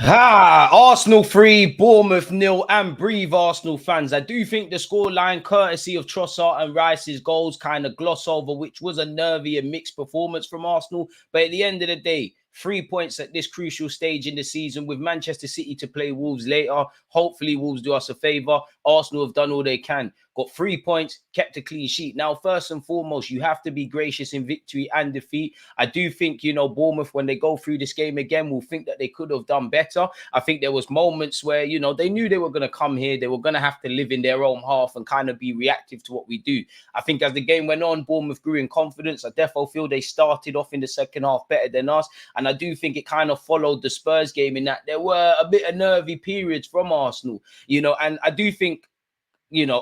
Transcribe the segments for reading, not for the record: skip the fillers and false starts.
Arsenal 3, Bournemouth 0, and breathe Arsenal fans. I do think the scoreline, courtesy of Trossard and Rice's goals, kind of gloss over, which was a nervy and mixed performance from Arsenal. But at the end of the day, 3 points at this crucial stage in the season with Manchester City to play Wolves later. Hopefully, Wolves do us a favour. Arsenal have done all they can. Got 3 points, kept a clean sheet. Now, first and foremost, you have to be gracious in victory and defeat. I do think, Bournemouth, when they go through this game again, will think that they could have done better. I think there was moments where, they knew they were going to come here. They were going to have to live in their own half and kind of be reactive to what we do. I think as the game went on, Bournemouth grew in confidence. I definitely feel they started off in the second half better than us. And I do think it kind of followed the Spurs game in that there were a bit of nervy periods from Arsenal, and I do think,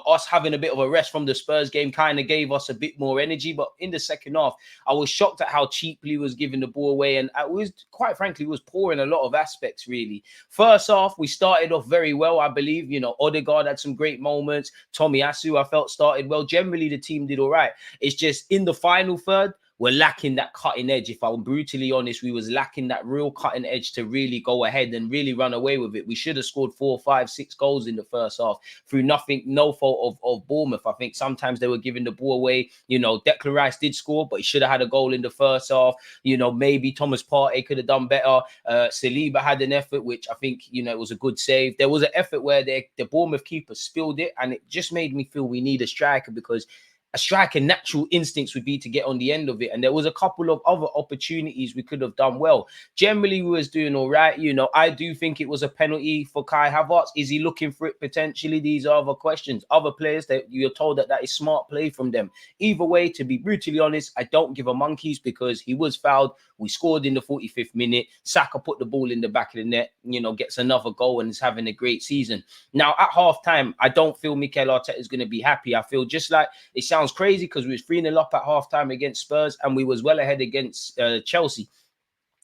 us having a bit of a rest from the Spurs game kind of gave us a bit more energy. But in the second half, I was shocked at how cheaply he was giving the ball away. And I was, quite frankly, was poor in a lot of aspects, really. First half, we started off very well, I believe. Odegaard had some great moments. Tomiyasu, I felt, started well. Generally, the team did all right. It's just in the final third, we're lacking that cutting edge. If I'm brutally honest, we was lacking that real cutting edge to really go ahead and really run away with it. We should have scored 4, 5, 6 goals in the first half through nothing, no fault of Bournemouth. I think sometimes they were giving the ball away. Declan Rice did score, but he should have had a goal in the first half. Maybe Thomas Partey could have done better. Saliba had an effort, which I think, it was a good save. There was an effort where the Bournemouth keeper spilled it, and it just made me feel we need a striker, because a striker natural instincts would be to get on the end of it. And there was a couple of other opportunities we could have done well. Generally, we was doing all right. I do think it was a penalty for Kai Havertz. Is he looking for it potentially? These are other questions. Other players that you're told that is smart play from them. Either way, to be brutally honest, I don't give a monkeys, because he was fouled. We scored in the 45th minute. Saka put the ball in the back of the net, gets another goal and is having a great season. Now, at halftime, I don't feel Mikel Arteta is going to be happy. I feel just like it sounds crazy, because we was 3-0 up at halftime against Spurs and we was well ahead against Chelsea.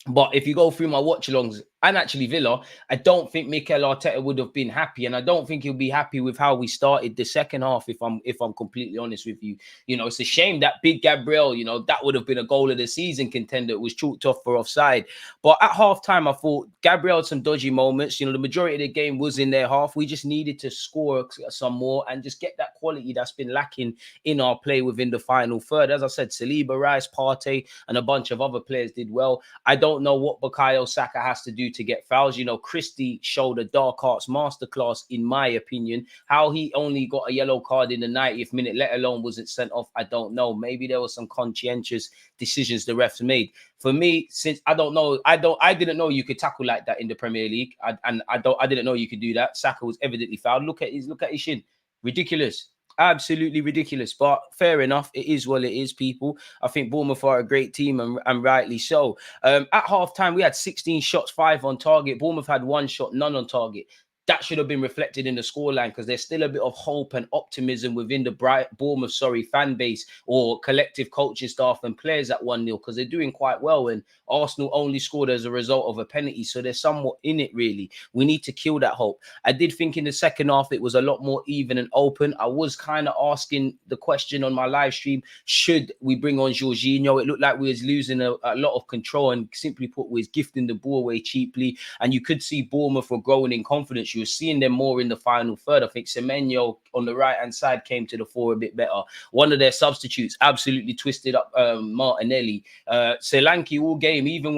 But if you go through my watch-alongs, and actually Villa, I don't think Mikel Arteta would have been happy, and I don't think he'll be happy with how we started the second half, if I'm completely honest with you. It's a shame that big Gabriel, that would have been a goal of the season contender. It was chalked off for offside. But at halftime, I thought Gabriel had some dodgy moments. The majority of the game was in their half. We just needed to score some more and just get that quality that's been lacking in our play within the final third. As I said, Saliba, Rice, Partey, and a bunch of other players did well. I don't know what Bukayo Saka has to do to get fouls. Christie showed a dark arts masterclass, in my opinion. How he only got a yellow card in the 90th minute, let alone wasn't sent off, I don't know. Maybe there were some conscientious decisions the refs made. For me, since I didn't know you could tackle like that in the Premier League, I didn't know you could do that. Saka was evidently fouled. Look at his shin, ridiculous. Absolutely ridiculous, but fair enough. It is what it is, people. I think Bournemouth are a great team, and rightly so. At halftime, we had 16 shots, 5 on target. Bournemouth had 1 shot, none on target. That should have been reflected in the scoreline, because there's still a bit of hope and optimism within the Bournemouth fan base or collective coaching staff and players at 1-0, because they're doing quite well. And Arsenal only scored as a result of a penalty, so there's somewhat in it, really. We need to kill that hope. I did think in the second half it was a lot more even and open. I was kind of asking the question on my live stream, should we bring on Jorginho? It looked like we was losing a lot of control, and simply put, we was gifting the ball away cheaply. And you could see Bournemouth were growing in confidence. You were seeing them more in the final third. I think Semenyo on the right-hand side came to the fore a bit better. One of their substitutes absolutely twisted up Martinelli. Solanke all game, even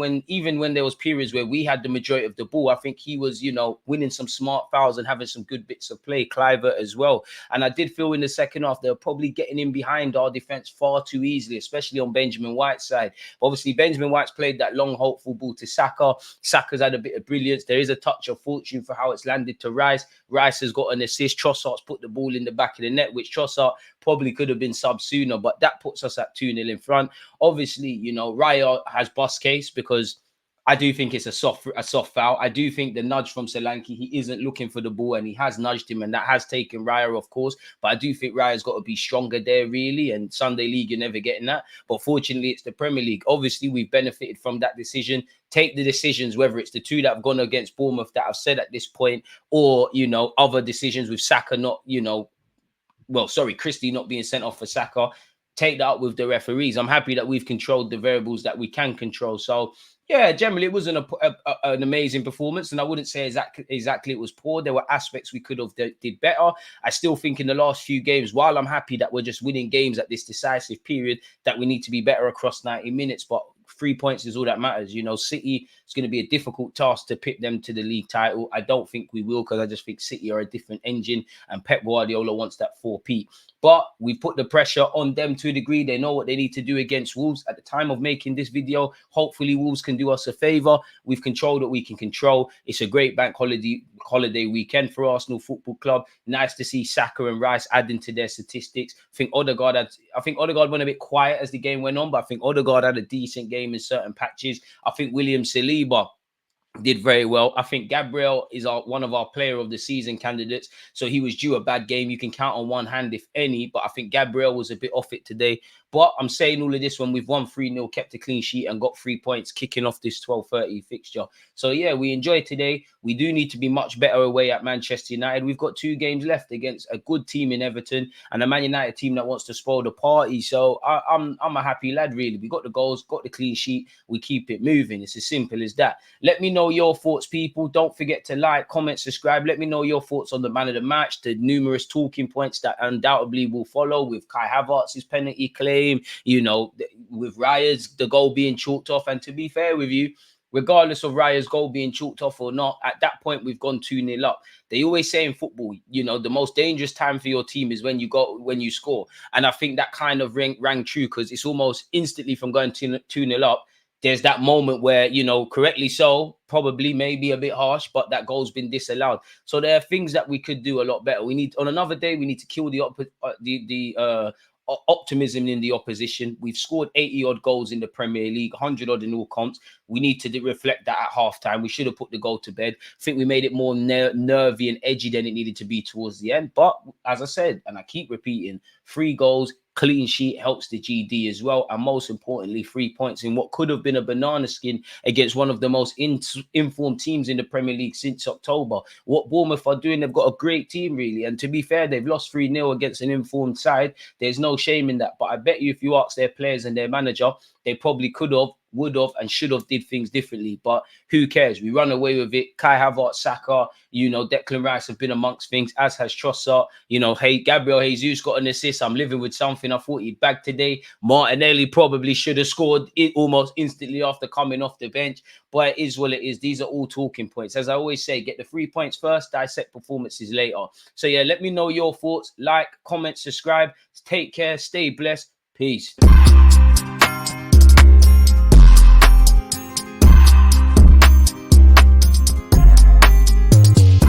when there was periods where we had the majority of the ball, I think he was, winning some smart fouls and having some good bits of play. Cliver as well. And I did feel in the second half, they were probably getting in behind our defense far too easily, especially on Benjamin White's side. Obviously, Benjamin White's played that long, hopeful ball to Saka. Saka's had a bit of brilliance. There is a touch of fortune for how it's landed to Rice. Rice has got an assist. Trossard's put the ball in the back of the net, which Trossard probably could have been sub sooner, but that puts us at 2-0 in front. Obviously, Raya has bust case, because I do think it's a soft foul. I do think the nudge from Solanke, he isn't looking for the ball, and he has nudged him, and that has taken Raya, of course. But I do think Raya's got to be stronger there, really. And Sunday League, you're never getting that. But fortunately, it's the Premier League. Obviously, we've benefited from that decision. Take the decisions, whether it's the 2 that have gone against Bournemouth that I've said at this point, or, other decisions with Saka not, Christie not being sent off for Saka. Take that up with the referees. I'm happy that we've controlled the variables that we can control. So, Yeah, generally it wasn't an amazing performance, and I wouldn't say exactly it was poor. There were aspects we could have did better. I still think in the last few games, while I'm happy that we're just winning games at this decisive period, that we need to be better across 90 minutes. But 3 points is all that matters. You know, City, it's going to be a difficult task to pit them to the league title. I don't think we will, because I just think City are a different engine, and Pep Guardiola wants that 4P. But we put the pressure on them to a degree. They know what they need to do against Wolves. At the time of making this video, hopefully Wolves can do us a favour. We've controlled what we can control. It's a great bank holiday weekend for Arsenal Football Club. Nice to see Saka and Rice adding to their statistics. I think Odegaard went a bit quiet as the game went on, but I think Odegaard had a decent game in certain patches. I think William Saliba did very well. I think Gabriel is one of our player of the season candidates. So he was due a bad game. You can count on one hand, if any. But I think Gabriel was a bit off it today. But I'm saying all of this when we've won 3-0, kept a clean sheet, and got 3 points kicking off this 12:30 fixture. So yeah, we enjoyed today. We do need to be much better away at Manchester United. We've got 2 games left against a good team in Everton and a Man United team that wants to spoil the party. So I'm a happy lad, really. We got the goals, got the clean sheet. We keep it moving. It's as simple as that. Let me know your thoughts, people. Don't forget to like, comment, subscribe. Let me know your thoughts on the man of the match, the numerous talking points that undoubtedly will follow with Kai Havertz's penalty claim, you know, with Raya's the goal being chalked off. And to be fair with you, regardless of Raya's goal being chalked off or not, at that point we've gone 2-0 up. They always say in football, you know, the most dangerous time for your team is when you score. And I think that kind of rang true, because it's almost instantly from going 2-0 up. There's that moment where, you know, correctly so, probably maybe a bit harsh, but that goal's been disallowed. So there are things that we could do a lot better. We need, on another day, we need to kill the optimism in the opposition. We've scored 80 odd goals in the Premier League, 100 odd in all comps. We need to reflect that at halftime. We should have put the goal to bed. I think we made it more nervy and edgy than it needed to be towards the end. But as I said, and I keep repeating, 3 goals, clean sheet helps the GD as well, and most importantly, 3 points in what could have been a banana skin against one of the most informed teams in the Premier League since October. What Bournemouth are doing, they've got a great team, really, and to be fair, they've lost 3-0 against an informed side. There's no shame in that, but I bet you if you ask their players and their manager, they probably could have, would have, and should have did things differently. But who cares? We run away with it. Kai Havertz, Saka, you know, Declan Rice have been amongst things, as has Trossard. You know, hey, Gabriel Jesus got an assist. I'm living with something. I thought he bagged today. Martinelli probably should have scored it almost instantly after coming off the bench. But it is what it is. These are all talking points. As I always say, get the 3 points first, dissect performances later. So yeah, let me know your thoughts. Like, comment, subscribe. Take care. Stay blessed. Peace.